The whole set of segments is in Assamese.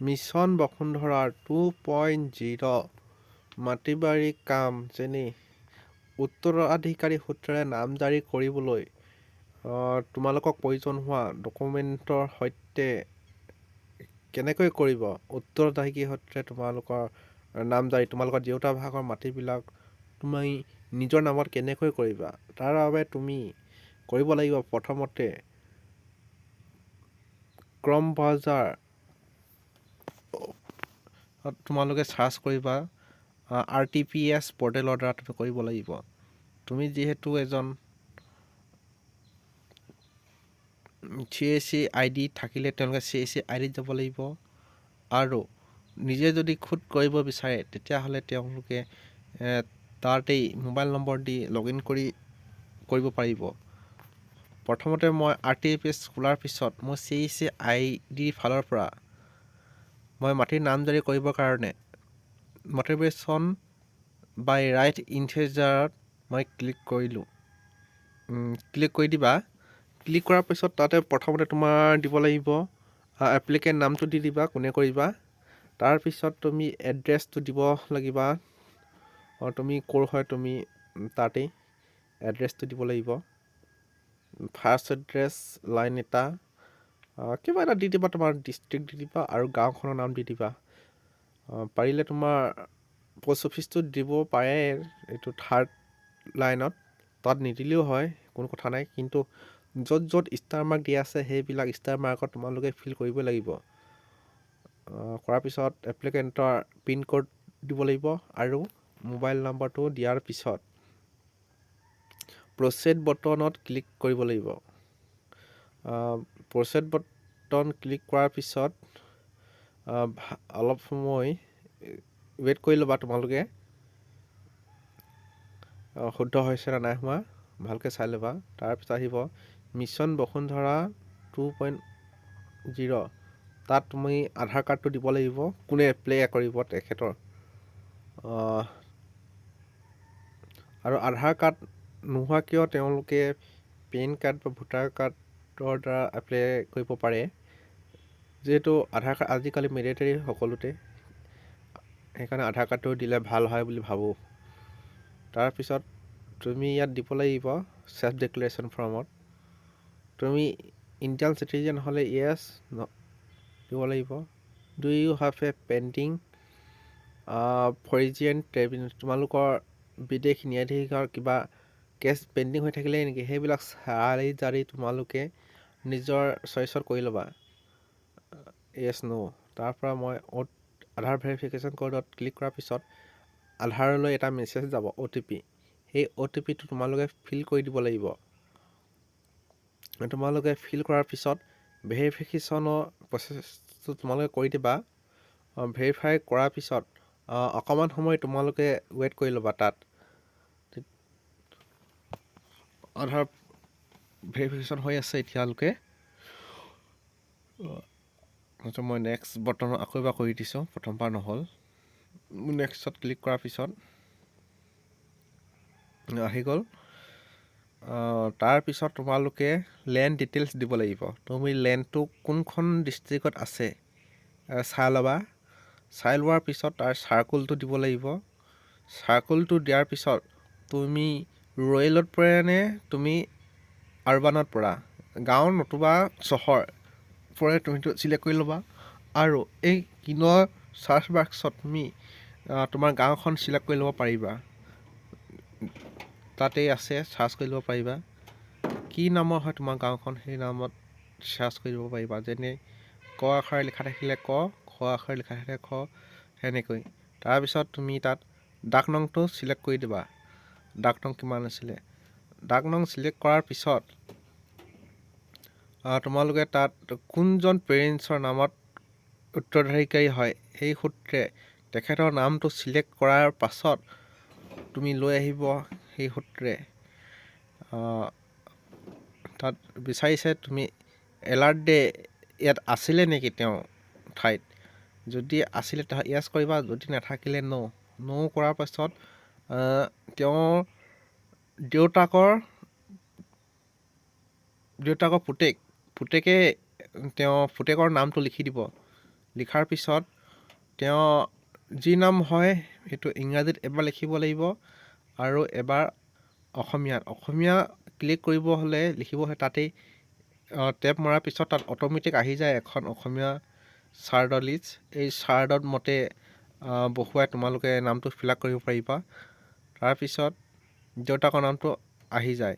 মিছন বসুন্ধৰা 2.0 মাটি-বাৰী কাম যেনে উত্তৰাধিকাৰী সূত্ৰে নাম জাৰি কৰিবলৈ তোমালোকক প্ৰয়োজন হোৱা ডকুমেণ্টৰ সৈতে কেনেকৈ কৰিব উত্তৰাধিকাৰী সূত্ৰে তোমালোকৰ নাম জাৰি তোমালোকৰ দেউতা ভাগৰ মাটিবিলাক তুমি নিজৰ নামত কেনেকৈ কৰিবা তাৰ বাবে তুমি কৰিব লাগিব প্ৰথমতে ক্ৰম বজাৰ তোমালোকে চাৰ্চ কৰিবা RTPS পৰ্টেলৰ দ্বাৰা তুমি কৰিব লাগিব তুমি যিহেতু এজন CAC ID থাকিলে তেওঁলোকে CAC ID যাব লাগিব আৰু নিজে যদি খুদ কৰিব বিচাৰে তেতিয়াহ'লে তেওঁলোকে তাতেই মোবাইল নম্বৰ দি লগইন কৰিব পাৰিব প্ৰথমতে মই RTPS খোলাৰ পিছত মই CAC ID ফালৰ পৰা মই মাটিৰ নাম জাৰি কৰিবৰ কাৰণে মটিভেশ্যন বাই ৰাইট ইণ্টেজাৰত মই ক্লিক কৰিলোঁ ক্লিক কৰি দিবা ক্লিক কৰাৰ পিছত তাতে প্ৰথমতে তোমাৰ দিব লাগিব এপ্লিকেণ্ট নামটো দি দিবা কোনে কৰিবা তাৰপিছত তুমি এড্ৰেছটো দিব লাগিবা তুমি ক'ৰ হয় তুমি তাতেই এড্ৰেছটো দিব লাগিব ফাৰ্ষ্ট এড্ৰেছ লাইন এটা কিবা এটা দি দিবা তোমাৰ ডিষ্ট্ৰিক্ট দি দিবা আৰু গাঁওখনৰ নাম দি দিবা পাৰিলে তোমাৰ পোষ্ট অফিচটো দিব পাৰে এইটো থাৰ্ড লাইনত তাত নিদিলেও হয় কোনো কথা নাই কিন্তু য'ত য'ত ষ্টাৰ মাৰ্ক দিয়া আছে সেইবিলাক ষ্টাৰ মাৰ্কত তোমালোকে ফিল কৰিব লাগিব কৰাৰ পিছত এপ্লিকেণ্টৰ পিন কোড দিব লাগিব আৰু মোবাইল নম্বৰটো দিয়াৰ পিছত প্ৰচেড বটনত ক্লিক কৰিব লাগিব প্ৰচেড বটন ক্লিক কৰাৰ পিছত অলপ সময় ৱেইট কৰি ল'বা তোমালোকে শুদ্ধ হৈছে নে নাই হোৱা ভালকৈ চাই ল'বা তাৰপিছত আহিব মিছন বসুন্ধৰা 2.0 তাত তুমি আধাৰ কাৰ্ডটো দিব লাগিব কোনে এপ্লাই কৰিব তেখেতৰ আৰু আধাৰ কাৰ্ড নোহোৱা কিয় তেওঁলোকে পেন কাৰ্ড বা ভোটাৰ কাৰ্ডৰ দ্বাৰা এপ্লাই কৰিব পাৰে যিহেতু আধাৰ কাৰ্ড আজিকালি মেণ্ডেটৰী সকলোতে সেইকাৰণে আধাৰ কাৰ্ডটো দিলে ভাল হয় বুলি ভাবোঁ তাৰপিছত তুমি ইয়াত দিব লাগিব চেল্ফ ডিক্লেৰেশ্যন ফৰ্মত তুমি ইণ্ডিয়ান চিটিজেন হ'লে য়েছ দিব লাগিব do you have a pending foreigners tribunal তোমালোকৰ বিদেশ ন্যায়াধীশৰ কিবা কেছ পেণ্ডিং হৈ থাকিলে নেকি সেইবিলাক চাৰি জাৰি তোমালোকে নিজৰ চইচত কৰি ল'বা য়েছ ন' তাৰপৰা মই আধাৰ ভেৰিফিকেশ্যন ক'ডত ক্লিক কৰাৰ পিছত আধাৰলৈ এটা মেছেজ যাব OTP সেই OTPটো তোমালোকে ফিল কৰি দিব লাগিব তোমালোকে ফিল কৰাৰ পিছত ভেৰিফিকেশ্যনৰ প্ৰচেছটো তোমালোকে কৰি দিবা ভেৰিফাই কৰাৰ পিছত অকণমান সময় তোমালোকে ৱেইট কৰি ল'বা তাত আধাৰ ভেৰিফিকেশ্যন হৈ আছে এতিয়ালৈকে মই নেক্সট বটন আকৌ এবাৰ কৰি দিছোঁ প্ৰথমবাৰ নহ'ল নেক্সটত ক্লিক কৰাৰ পিছত আহি গ'ল তাৰপিছত তোমালোকে লেণ্ড ডিটেইলছ দিব লাগিব তুমি লেণ্ডটো কোনখন ডিষ্ট্ৰিক্টত আছে চাই ল'বা চাই লোৱাৰ পিছত তাৰ চাৰ্কুলটো দিব লাগিব চাৰ্কুলটো দিয়াৰ পিছত তুমি ৰুৰেলত পৰে তুমি আৰবানত পৰা গাঁও নতুবা চহৰ পৰে তুমি চিলেক্ট কৰি ল'বা আৰু এই কিনৰ চাৰ্চ বাক্সত তুমি তোমাৰ গাঁওখন চিলেক্ট কৰি ল'ব পাৰিবা তাতেই আছে চাৰ্চ কৰি ল'ব পাৰিবা কি নামৰ হয় তোমাৰ গাঁওখন সেই নামত চাৰ্চ কৰি ল'ব পাৰিবা যেনে ক আখৰে লিখা থাকিলে ক খ আখৰে লিখা থাকিলে খ সেনেকৈ তাৰপিছত তুমি তাত ডাক নংটো চিলেক্ট কৰি দিবা ডাক নং কিমান আছিলে ডাক নং চিলেক্ট কৰাৰ পিছত তোমালোকে তাত কোনজন পেৰেণ্টছৰ নামত উত্তৰাধিকাৰী হয় সেই সূত্ৰে তেখেতৰ নামটো চিলেক্ট কৰাৰ পাছত তুমি লৈ আহিব সেই সূত্ৰে তাত বিচাৰিছে তুমি এলাৰ্ট ডে ইয়াত আছিলে নেকি তেওঁ ঠাইত যদি আছিলে য়েছ কৰিবা যদি নাথাকিলে ন' কৰাৰ পাছত তেওঁৰ দেউতাকৰ পুতেকে পুতেকৰ নামটো লিখি দিব লিখাৰ পিছত তেওঁ যি নাম হয় সেইটো ইংৰাজীত এবাৰ লিখিব লাগিব আৰু এবাৰ অসমীয়া ক্লিক কৰিব হ'লে লিখিব হয় তাতেই টেপ মৰাৰ পিছত তাত অট'মেটিক আহি যায় এখন অসমীয়া চাৰ্টৰ লিষ্ট। এই চাৰ্টত মতে বহুৱাই তোমালোকে নামটো ফিল আপ কৰিব পাৰিবা। তাৰপিছত দেউতাকৰ নামটো আহি যায়।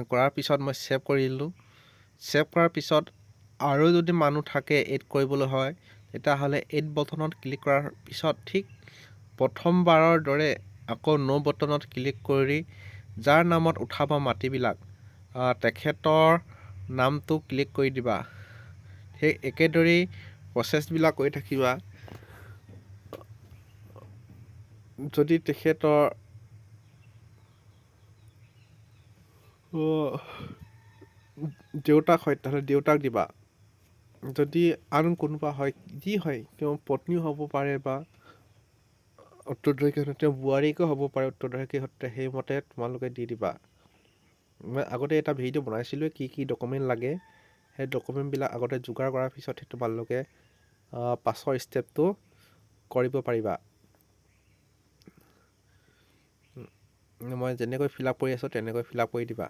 কৰাৰ পিছত মই ছেভ কৰি দিলোঁ। ছেভ কৰাৰ পিছত আৰু যদি মানুহ থাকে এড কৰিবলৈ হয় তেতিয়াহ'লে এড বটনত ক্লিক কৰাৰ পিছত ঠিক প্ৰথমবাৰৰ দৰে আকৌ ন বটনত ক্লিক কৰি যাৰ নামত উঠাব মাটিবিলাক তেখেতৰ নামটো ক্লিক কৰি দিবা। সেই একেদৰেই প্ৰচেছবিলাক কৰি থাকিবা। যদি তেখেতৰ দেউতাক হয় তেতিয়াহ'লে দেউতাক দিবা। যদি আন কোনোবা হয় যি হয় তেওঁ পত্নীও হ'ব পাৰে বা উত্তৰাধিকাৰী সূত্ৰে তেওঁ বোৱাৰীকো হ'ব পাৰে উত্তৰাধিকাৰী সূত্ৰে, সেইমতে তোমালোকে দি দিবা। মই আগতে এটা ভিডিঅ' বনাইছিলোঁ কি কি ডকুমেণ্ট লাগে। সেই ডকুমেণ্টবিলাক আগতে যোগাৰ কৰাৰ পিছতহে তোমালোকে পাছৰ ষ্টেপটো কৰিব পাৰিবা। মই যেনেকৈ ফিল আপ কৰি আছোঁ তেনেকৈ ফিল আপ কৰি দিবা।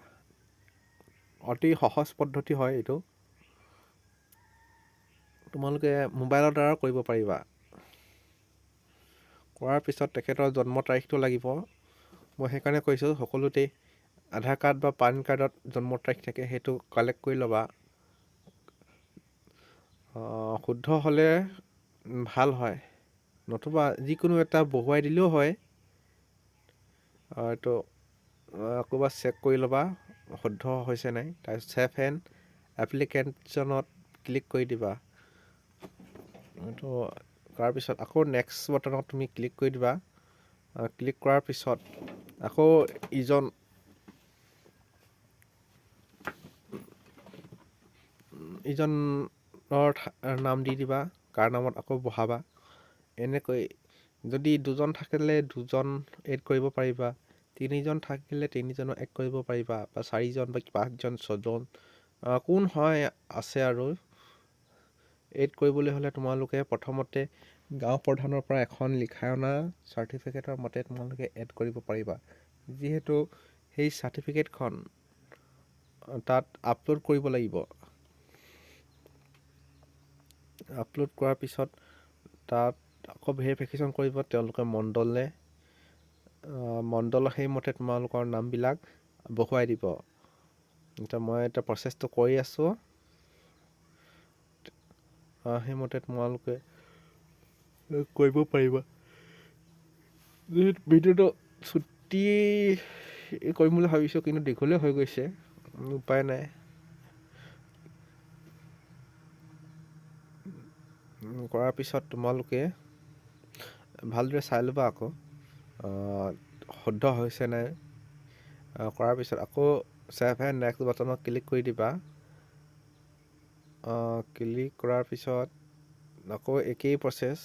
অতি সহজ পদ্ধতি হয় এইটো, তোমালোকে মোবাইলৰ দ্বাৰা কৰিব পাৰিবা। কৰাৰ পিছত তেখেতৰ জন্ম তাৰিখটো লাগিব। মই সেইকাৰণে কৈছোঁ সকলোতেই আধাৰ কাৰ্ড বা পান কাৰ্ডত জন্ম তাৰিখ থাকে, সেইটো কালেক্ট কৰি ল'বা। শুদ্ধ হ'লে ভাল হয়, নতুবা যিকোনো এটা বহুৱাই দিলেও হয়। এইটো ক'ৰবাত চেক কৰি ল'বা শুদ্ধ হৈছে নাই। তাৰপিছত ছেভ এণ্ড এপ্লিকেশ্যনত ক্লিক কৰি দিবা। এইটো কৰাৰ পিছত আকৌ নেক্সট বটনত তুমি ক্লিক কৰি দিবা। ক্লিক কৰাৰ পিছত আকৌ ইজনৰ নাম দি দিবা, কাৰ নামত আকৌ বহাবা। এনেকৈ যদি দুজন থাকিলে দুজন এড কৰিব পাৰিবা, তিনিজন থাকিলে তিনিজনো এড কৰিব পাৰিবা, বা 4জন বা 5জন 6জন কোন হয় আছে আৰু। এড কৰিবলৈ হ'লে তোমালোকে প্ৰথমতে গাঁও প্ৰধানৰ পৰা এখন লিখাই অনা চাৰ্টিফিকেটৰ মতে তোমালোকে এড কৰিব পাৰিবা। যিহেতু সেই চাৰ্টিফিকেটখন তাত আপলোড কৰিব লাগিব। আপলোড কৰাৰ পিছত তাত আকৌ ভেৰিফিকেশ্যন কৰিব তেওঁলোকে মণ্ডলৰ সেইমতে তোমালোকৰ নামবিলাক বহুৱাই দিব। এতিয়া মই এটা প্ৰচেছটো কৰি আছোঁ, সেইমতে তোমালোকে কৰিব পাৰিবা। ভিডিঅ'টো ছুটি কৰিম বুলি ভাবিছোঁ কিন্তু দীঘলীয়া হৈ গৈছে, উপায় নাই। কৰাৰ পিছত তোমালোকে ভালদৰে চাই ল'বা আকৌ শুদ্ধ হৈছে নাই। কৰাৰ পিছত আকৌ ছেভ এণ্ড নেক্সট বাটনত ক্লিক কৰি দিবা। ক্লিক কৰাৰ পিছত আকৌ একেই প্ৰচেছ।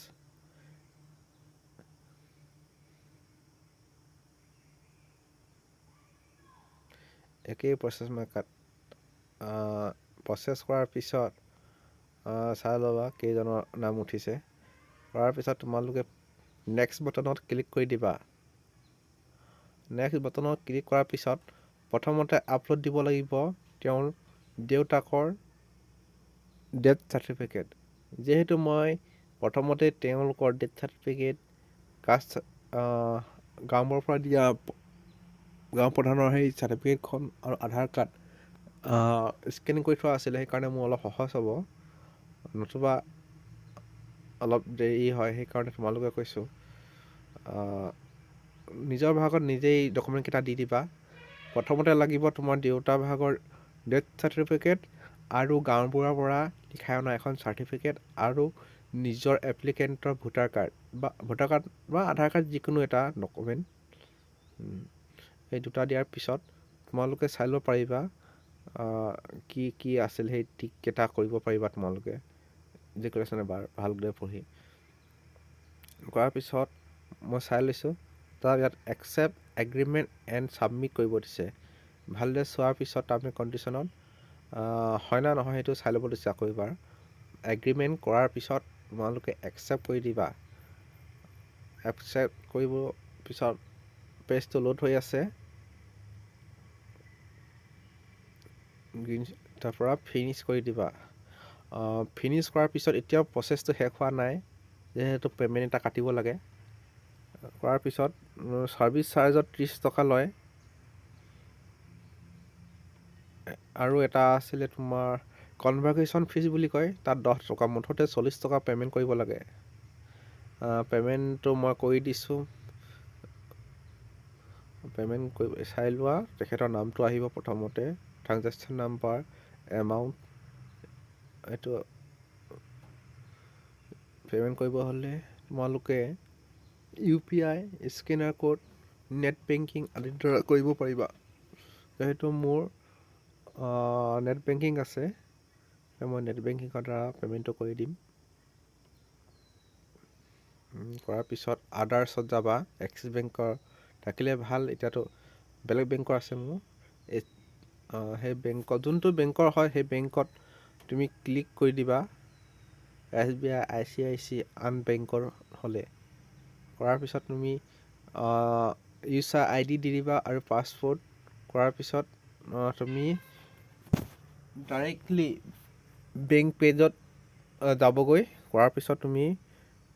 মই প্ৰচেছ কৰাৰ পিছত চাই ল'বা কেইজনৰ নাম উঠিছে। কৰাৰ পিছত তোমালোকে নেক্সট বটনত ক্লিক কৰি দিবা। নেক্সট বটনত ক্লিক কৰাৰ পিছত প্ৰথমতে আপলোড দিব লাগিব তেওঁৰ দেউতাকৰ ডেথ চাৰ্টিফিকেট। যিহেতু মই প্ৰথমতে তেওঁলোকৰ ডেথ চাৰ্টিফিকেট কাষ্ট গাঁৱৰ পৰা দিয়া গাঁও প্ৰধানৰ সেই চাৰ্টিফিকেটখন আৰু আধাৰ কাৰ্ড স্কেনিং কৰি থোৱা আছিলে, সেইকাৰণে মোৰ অলপ সহজ হ'ব, নতুবা অলপ দেৰি হয়। সেইকাৰণে তোমালোকে কৈছোঁ নিজৰ ভাগত নিজেই ডকুমেণ্টকেইটা দি দিবা। প্ৰথমতে লাগিব তোমাৰ দেউতাৰ ভাগৰ ডেথ চাৰ্টিফিকেট আৰু গাঁওবুঢ়াৰ পৰা লিখাই অনা এখন চাৰ্টিফিকেট আৰু নিজৰ এপ্লিকেণ্টৰ ভোটাৰ কাৰ্ড বা আধাৰ কাৰ্ড যিকোনো এটা ডকুমেণ্ট। এই দুটা দিয়াৰ পিছত তোমালোকে চাই ল'ব পাৰিবা কি কি আছিল, সেই টিককেইটা কৰিব পাৰিবা তোমালোকে যিকোনো আছে ভালদৰে পঢ়ি। কৰাৰ পিছত মই চাই লৈছোঁ, তাৰ ইয়াত একচেপ্ট এগ্ৰিমেণ্ট এণ্ড ছাবমিট কৰিব দিছে। ভালদৰে চোৱাৰ পিছত টাৰ্ম এণ্ড কণ্ডিশ্যনত হয় না নহয় সেইটো চাই ল'ব দিছে আকৌ এবাৰ। এগ্ৰিমেণ্ট কৰাৰ পিছত তোমালোকে একচেপ্ট কৰি দিবা। একচেপ্ট কৰিব পিছত পেজটো লোড হৈ আছে, তাৰ পৰা ফিনিছ কৰি দিবা। ফিনিছ কৰাৰ পিছত এতিয়াও প্ৰচেছটো শেষ হোৱা নাই, যিহেতু পে'মেণ্ট এটা কাটিব লাগে। কৰাৰ পিছত ছাৰ্ভিচ চাৰ্জত 30 টকা লয়, আৰু এটা আছিলে তোমাৰ কনভাৰ্গেশ্যন ফিজ বুলি কয়, তাত 10 টকা, মুঠতে 40 টকা পে'মেণ্ট কৰিব লাগে। পে'মেণ্টটো মই কৰি দিছোঁ। পে'মেণ্ট কৰি চাই লোৱা, তেখেতৰ নামটো আহিব প্ৰথমতে, ট্ৰানজেকশ্যন নাম্বাৰ, এমাউণ্ট। এইটো পে'মেণ্ট কৰিব হ'লে তোমালোকে UPI, scanner code, net banking আদিৰ দ্বাৰা কৰিব পাৰিবা। যিহেতু মোৰ নেট বেংকিং আছে, মই নেট বেংকিঙৰ দ্বাৰা পে'মেণ্টটো কৰি দিম। কৰাৰ পিছত আদাৰ্ছত যাবা, এক্সিছ বেংকৰ থাকিলে ভাল, এতিয়াতো বেলেগ বেংকৰ আছে মোৰ। সেই বেংকত, যোনটো বেংকৰ হয় সেই বেংকত তুমি ক্লিক কৰি দিবা, SBI, ICICI আন বেংকৰ হ'লে। কৰাৰ পিছত তুমি ইউজাৰ ID দি দিবা আৰু পাছৱৰ্ড। কৰাৰ পিছত তুমি ডাইৰেক্টলি বেংক পেজত যাবগৈ। কৰাৰ পিছত তুমি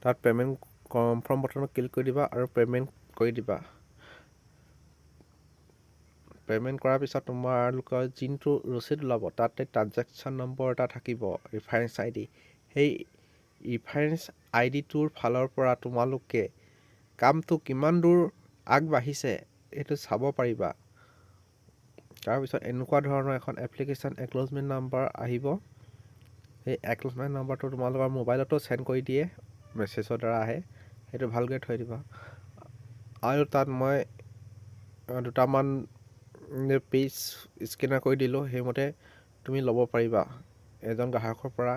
তাত পে'মেণ্ট কনফাৰ্ম বটনত ক্লিক কৰি দিবা আৰু পে'মেণ্ট কৰি দিবা। পে'মেণ্ট কৰাৰ পিছত তোমালোকৰ যোনটো ৰচিদ ওলাব, তাতে ট্ৰানজেকশ্যন নম্বৰ এটা থাকিব, ৰেফাৰেঞ্চ ID। সেই ৰেফাৰেঞ্চ IDটোৰ ফালৰ পৰা তোমালোকে কামটো কিমান দূৰ আগবাঢ়িছে সেইটো চাব পাৰিবা। তাৰপিছত এনেকুৱা ধৰণৰ এখন এপ্লিকেশ্যন একন'লেজমেণ্ট নাম্বাৰ আহিব। সেই একন'লেজমেণ্ট নাম্বাৰটো তোমালোকৰ মোবাইলতো চেণ্ড কৰি দিয়ে, মেছেজৰ দ্বাৰা আহে, সেইটো ভালকৈ থৈ দিবা। আৰু তাত মই দুটামান পেজ স্কেনাৰ কৰি দিলোঁ, সেইমতে তুমি ল'ব পাৰিবা। এজন গ্ৰাহকৰ পৰা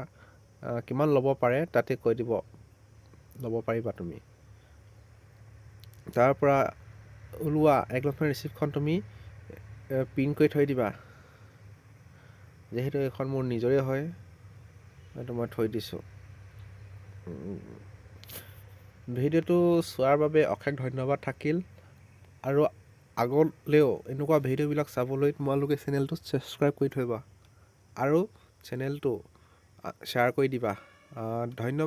কিমান ল'ব পাৰে তাতে কৈ দিব, ল'ব পাৰিবা তুমি। তাৰ পৰা ওলোৱা একন'লেজমেণ্ট ৰিচিপ্টখন তুমি প্ৰিণ্ট কৰি থৈ দিবা। যিহেতু এইখন মোৰ নিজৰে হয়, সেইটো মই থৈ দিছোঁ। ভিডিঅ'টো চোৱাৰ বাবে অশেষ ধন্যবাদ থাকিল, আৰু আগলৈও এনেকুৱা ভিডিঅ'বিলাক চাবলৈ তোমালোকে চেনেলটো ছাবস্ক্ৰাইব কৰি থবা আৰু চেনেলটো শ্বেয়াৰ কৰি দিবা। ধন্যবাদ।